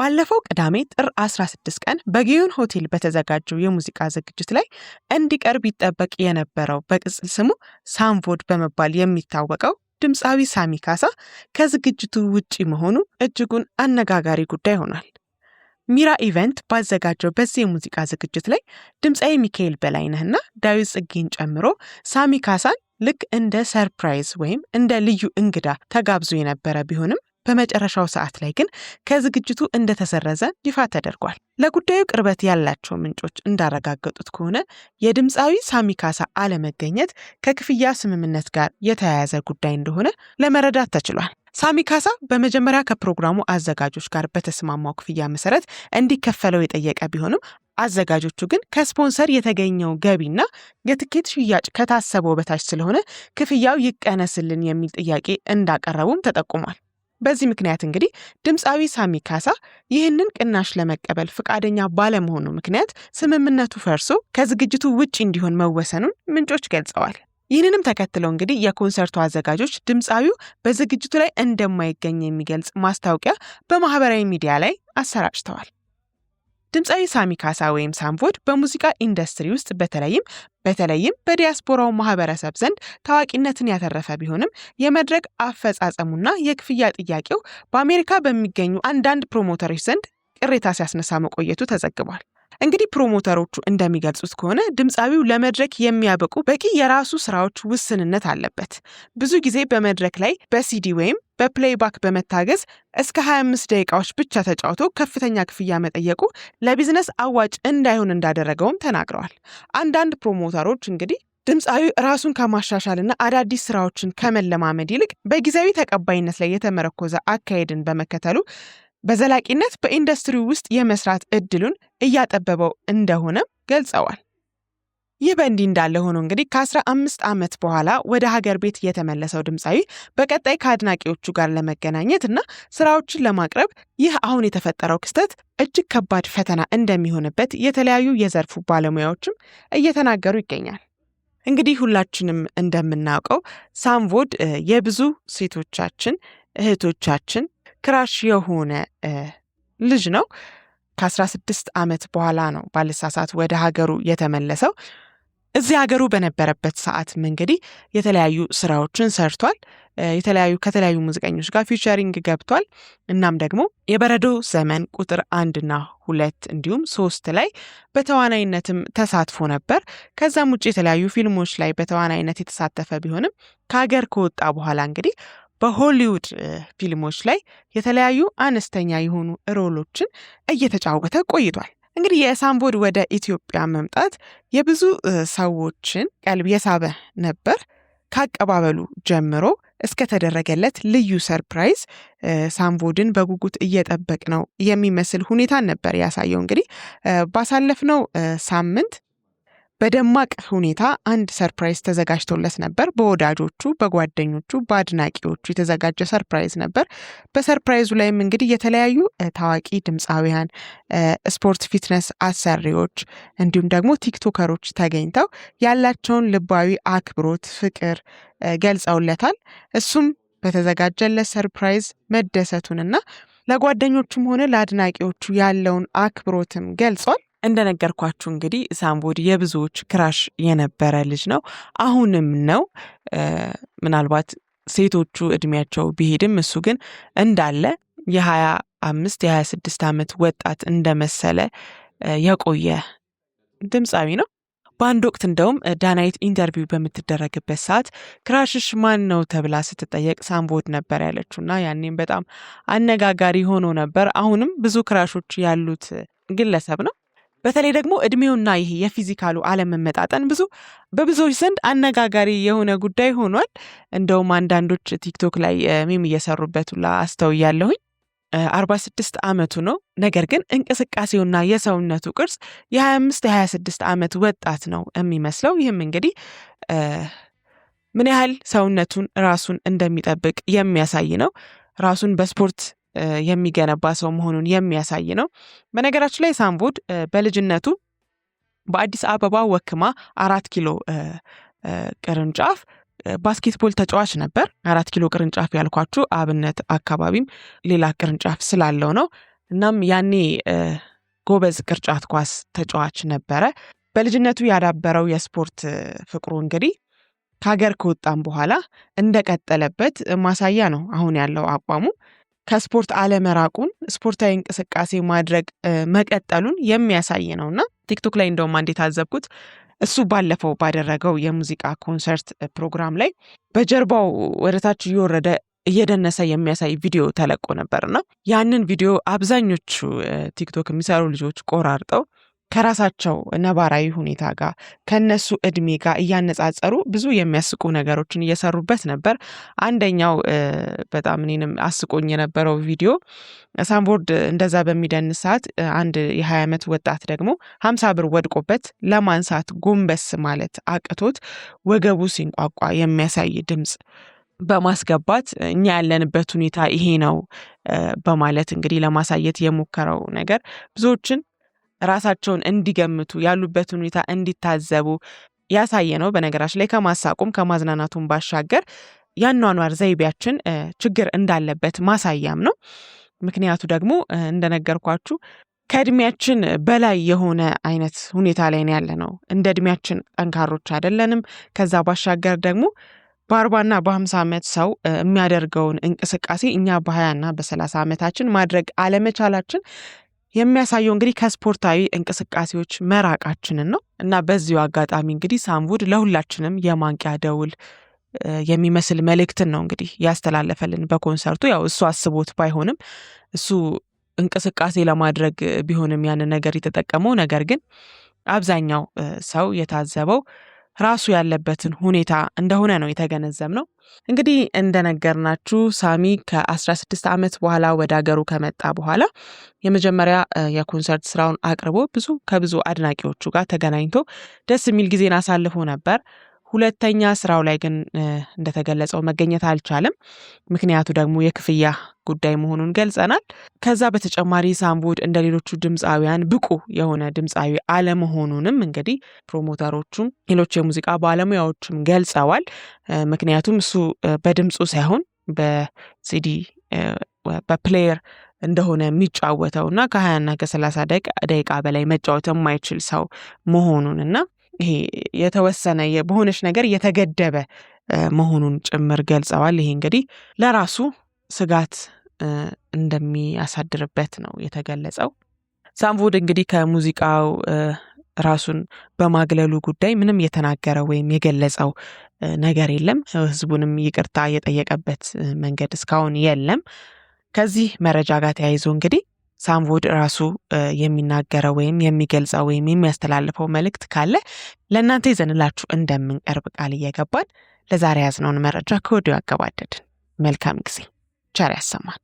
ባለፈው ቅዳሜ ጥር 16 ቀን በጊዮን ሆቴል በተዘጋጀው የሙዚቃ ዝግጅት ላይ እንዲቀርብ ይጠበቅ የነበረው በቅጽል ስሙ ሳምቮድ በመባል የሚታወቀው ድምፃዊ ሳሚ ካሳ ከዝግጅቱ ውጪ መሆኑ እጅጉን አነጋጋሪ ጉዳይ ሆኗል። ሚራ ኢቨንት ባዘጋጀው በዚህ የሙዚቃ ዝግጅት ላይ ድምፃዊ ሚካኤል በላይነህና ዳዊት ጽጌን ጨምሮ ሳሚ ካሳን ልክ እንደ ሰርፕራይዝ ወይም እንደ ልዩ እንግዳ ተጋብዞ የነበረ ቢሆንም በመጨረሻው ሰዓት ላይ ግን ከዝግጅቱ እንደተሰረዘ ይፋ ተደርጓል። ለጉዳዩ ቅርበት ያላቸው ምንጮች እንዳረጋገጡት ከሆነ የድምፃዊ ሳሚ ካሳ አለመገኘት ከክፍያ ስምምነት ጋር የተያያዘ ጉዳይ እንደሆነ ለመረዳት ተችሏል። ሳሚ ካሳ በመጀመሪያ ከፕሮግራሙ አዘጋጆች ጋር በተስማማው ክፍያ መሰረት እንዲከፈለው የጠየቀ ቢሆንም አዘጋጆቹ ግን ከስፖንሰር የተገኘው ገቢና የትኬት ሽያጭ ከታሰበው በታች ስለሆነ ክፍያው ይቀነስልን የሚል ጥያቄ እንዳቀረቡም ተጠቁሟል። በዚህ ምክንያት እንግዲህ ድምፃዊ ሳሚ ካሳ ይህንን ቅናሽ ለመቀበል ፍቃደኛ ባለመሆኑ ምክንያት ስምምነቱ ፈርሶ ከዝግጅቱ ውጪ እንዲሆን መወሰኑን ምንጮች ገልጸዋል። ይህንንም ተከትለው እንግዲህ የኮንሰርቱ አዘጋጆች ድምፃዊው በዝግጅቱ ላይ እንደማይገኝ የሚገልጽ ማስታወቂያ በማህበራዊ ሚዲያ ላይ አሰራጭተዋል። ድምፃዊ ሳሚ ካሳ ወይም ሳምቮድ በሙዚቃ ኢንዱስትሪ ውስጥ በተለይም በዲያስፖራው ማህበረሰብ ዘንድ ታዋቂነትን ያተረፈ ቢሆንም የመድረክ አፈጻጸሙና የክፍያ ጥያቄው በአሜሪካ በሚገኙ አንዳንድ ፕሮሞተሮች ዘንድ ቅሬታ ሲያስነሳ መቆየቱ ተዘግቧል። እንግዲህ ፕሮሞተሮቹ እንደሚገልጹት ከሆነ ድምፃዊው ለመድረክ የሚያበቁ በቂ የራሱ ስራዎች ውስንነት አለበት። ብዙ ጊዜ በመድረክ ላይ በሲዲ ወይም በፕሌይባክ በመታገዝ እስከ 25 ደቂቃዎች ብቻ ተጫውቶ ከፍተኛ ክፍያ መጠየቁ ለቢዝነስ አዋጭ እንዳይሆን እንዳደረገውም ተናግረዋል። አንዳንድ ፕሮሞተሮች እንግዲህ ድምፃዊ ራሱን ከማሻሻልና አዳዲስ ስራዎችን ከመለማመድ ይልቅ በጊዜያዊ ተቀባይነት ላይ የተመረኮዘ አካሄድን በመከተሉ በዘላቂነት በኢንዱስትሪው ውስጥ የመስራት እድሉን እያጠበበው እንደሆነ ገልጸዋል። ይህ በእንዲህ እንዳለ ሆኖ እንግዲህ ከ15 ዓመት በኋላ ወደ ሀገር ቤት የተመለሰው ድምፃዊ በቀጣይ ከአድናቂዎቹ ጋር ለመገናኘት እና ስራዎችን ለማቅረብ ይህ አሁን የተፈጠረው ክስተት እጅግ ከባድ ፈተና እንደሚሆንበት የተለያዩ የዘርፉ ባለሙያዎችም እየተናገሩ ይገኛል። እንግዲህ ሁላችንም እንደምናውቀው ሳምቮድ የብዙ ሴቶቻችን እህቶቻችን ክራሽ የሆነ ልጅ ነው። ከ16 ዓመት በኋላ ነው ባለሳሳት ወደ ሀገሩ የተመለሰው። እዚህ ሀገሩ በነበረበት ሰዓትም እንግዲህ የተለያዩ ስራዎችን ሰርቷል። ከተለያዩ ሙዚቀኞች ጋር ፊቸሪንግ ገብቷል። እናም ደግሞ የበረዶ ዘመን ቁጥር 1 እና 2 እንዲሁም 3 ላይ በተዋናይነትም ተሳትፎ ነበር። ከዛም ውጭ የተለያዩ ፊልሞች ላይ በተዋናይነት የተሳተፈ ቢሆንም ከሀገር ከወጣ በኋላ እንግዲህ በሆሊውድ ፊልሞች ላይ የተለያዩ አነስተኛ የሆኑ ሮሎችን እየተጫወተ ቆይቷል። እንግዲህ የሳምቮድ ወደ ኢትዮጵያ መምጣት የብዙ ሰዎችን ቀልብ የሳበ ነበር። ከአቀባበሉ ጀምሮ እስከተደረገለት ልዩ ሰርፕራይዝ ሳምቮድን በጉጉት እየጠበቅ ነው የሚመስል ሁኔታን ነበር ያሳየው። እንግዲህ ባሳለፍነው ሳምንት በደማቅ ሁኔታ አንድ ሰርፕራይዝ ተዘጋጅቶለት ነበር። በወዳጆቹ፣ በጓደኞቹ፣ በአድናቂዎቹ የተዘጋጀ ሰርፕራይዝ ነበር። በሰርፕራይዙ ላይም እንግዲህ የተለያዩ ታዋቂ ድምፃውያን፣ ስፖርት ፊትነስ አሰሪዎች እንዲሁም ደግሞ ቲክቶከሮች ተገኝተው ያላቸውን ልባዊ አክብሮት፣ ፍቅር ገልጸውለታል። እሱም በተዘጋጀለት ሰርፕራይዝ መደሰቱንና ለጓደኞቹም ሆነ ለአድናቂዎቹ ያለውን አክብሮትም ገልጿል። እንደነገርኳችሁ እንግዲህ ሳምቮድ የብዙዎች ክራሽ የነበረ ልጅ ነው፣ አሁንም ነው። ምናልባት ሴቶቹ እድሜያቸው ቢሄድም እሱ ግን እንዳለ የ25 የ26 ዓመት ወጣት እንደመሰለ የቆየ ድምፃዊ ነው። በአንድ ወቅት እንደውም ዳናይት ኢንተርቪው በምትደረግበት ሰዓት ክራሽሽ ማን ነው ተብላ ስትጠየቅ ሳምቮድ ነበር ያለችውና ያኔም በጣም አነጋጋሪ ሆኖ ነበር። አሁንም ብዙ ክራሾች ያሉት ግለሰብ ነው። በተለይ ደግሞ እድሜውና ይሄ የፊዚካሉ አለመመጣጠን በብዙዎች ዘንድ አነጋጋሪ የሆነ ጉዳይ ሆኗል። እንደውም አንዳንዶች ቲክቶክ ላይ ሚም እየሰሩበት ሁላ አስተውያለሁኝ። 46 ዓመቱ ነው። ነገር ግን እንቅስቃሴውና የሰውነቱ ቅርጽ የ25 የ26 ዓመት ወጣት ነው የሚመስለው። ይህም እንግዲህ ምን ያህል ሰውነቱን ራሱን እንደሚጠብቅ የሚያሳይ ነው። ራሱን በስፖርት የሚገነባ ሰው መሆኑን የሚያሳይ ነው። በነገራችን ላይ ሳምቮድ በልጅነቱ በአዲስ አበባ ወክማ 4 ኪሎ ቅርንጫፍ ባስኬትቦል ተጫዋች ነበር። 4 ኪሎ ቅርንጫፍ ያልኳችሁ አብነት አካባቢም ሌላ ቅርንጫፍ ስላለው ነው። እናም ያኔ ጎበዝ ቅርጫት ኳስ ተጫዋች ነበረ። በልጅነቱ ያዳበረው የስፖርት ፍቅሩ እንግዲህ ከሀገር ከወጣም በኋላ እንደቀጠለበት ማሳያ ነው። አሁን ያለው አቋሙ ከስፖርት አለመራቁን፣ ስፖርታዊ እንቅስቃሴ ማድረግ መቀጠሉን የሚያሳይ ነውና ቲክቶክ ላይ እንደውም አንዴ ታዘብኩት። እሱ ባለፈው ባደረገው የሙዚቃ ኮንሰርት ፕሮግራም ላይ በጀርባው ወደታች እየወረደ እየደነሰ የሚያሳይ ቪዲዮ ተለቆ ነበርና ያንን ቪዲዮ አብዛኞቹ ቲክቶክ የሚሰሩ ልጆች ቆራርጠው ከራሳቸው ነባራዊ ሁኔታ ጋር ከነሱ እድሜ ጋር እያነጻጸሩ ብዙ የሚያስቁ ነገሮችን እየሰሩበት ነበር። አንደኛው በጣም እኔንም አስቆኝ የነበረው ቪዲዮ ሳምቦርድ እንደዛ በሚደንስ ሰዓት አንድ የ20 ዓመት ወጣት ደግሞ 50 ብር ወድቆበት ለማንሳት ጎንበስ ማለት አቅቶት ወገቡ ሲንቋቋ የሚያሳይ ድምጽ በማስገባት እኛ ያለንበት ሁኔታ ይሄ ነው በማለት እንግዲህ ለማሳየት የሞከረው ነገር ብዙዎችን ራሳቸውን እንዲገምቱ ያሉበት ሁኔታ እንዲታዘቡ ያሳየ ነው። በነገራችን ላይ ከማሳቁም ከማዝናናቱም ባሻገር ያኗኗር ዘይቤያችን ችግር እንዳለበት ማሳያም ነው። ምክንያቱ ደግሞ እንደነገርኳችሁ ከእድሜያችን በላይ የሆነ አይነት ሁኔታ ላይ ነው ያለነው። እንደ እድሜያችን ጠንካሮች አይደለንም። ከዛ ባሻገር ደግሞ በ40ና በ50 ዓመት ሰው የሚያደርገውን እንቅስቃሴ እኛ በ20ና በ30 ዓመታችን ማድረግ አለመቻላችን የሚያሳየው እንግዲህ ከስፖርታዊ እንቅስቃሴዎች መራቃችንን ነው። እና በዚሁ አጋጣሚ እንግዲህ ሳምቡድ ለሁላችንም የማንቂያ ደውል የሚመስል መልእክትን ነው እንግዲህ ያስተላለፈልን በኮንሰርቱ። ያው እሱ አስቦት ባይሆንም እሱ እንቅስቃሴ ለማድረግ ቢሆንም ያንን ነገር የተጠቀመው፣ ነገር ግን አብዛኛው ሰው የታዘበው ራሱ ያለበትን ሁኔታ እንደሆነ ነው የተገነዘብነው። እንግዲህ እንደነገርናችሁ ሳሚ ከ16 ዓመት በኋላ ወደ ሀገሩ ከመጣ በኋላ የመጀመሪያ የኮንሰርት ስራውን አቅርቦ ከብዙ አድናቂዎቹ ጋር ተገናኝቶ ደስ የሚል ጊዜን አሳልፎ ነበር። ሁለተኛ ስራው ላይ ግን እንደተገለጸው መገኘት አልቻለም። ምክንያቱ ደግሞ የክፍያ ጉዳይ መሆኑን ገልጸናል። ከዛ በተጨማሪ ሳምቡድ እንደ ሌሎቹ ድምፃውያን ብቁ የሆነ ድምፃዊ አለመሆኑንም እንግዲህ ፕሮሞተሮቹም ሌሎች የሙዚቃ ባለሙያዎችም ገልጸዋል። ምክንያቱም እሱ በድምፁ ሳይሆን በሲዲ በፕሌየር እንደሆነ የሚጫወተውና ከ20ና ከ30 ደቂቃ በላይ መጫወት የማይችል ሰው መሆኑንና ይሄ የተወሰነ በሆነች ነገር የተገደበ መሆኑን ጭምር ገልጸዋል። ይሄ እንግዲህ ለራሱ ስጋት እንደሚያሳድርበት ነው የተገለጸው። ሳምቡድ እንግዲህ ከሙዚቃው ራሱን በማግለሉ ጉዳይ ምንም የተናገረ ወይም የገለጸው ነገር የለም። ህዝቡንም ይቅርታ የጠየቀበት መንገድ እስካሁን የለም። ከዚህ መረጃ ጋር ተያይዞ እንግዲህ ሳምቡድ ራሱ የሚናገረው ወይም የሚገልጸው ወይም የሚያስተላልፈው መልእክት ካለ ለእናንተ ይዘንላችሁ እንደምንቀርብ ቃል እየገባን ለዛሬ ያዝነውን መረጃ ከወዲሁ አገባደድን። መልካም ጊዜ፣ ቸር ያሰማን።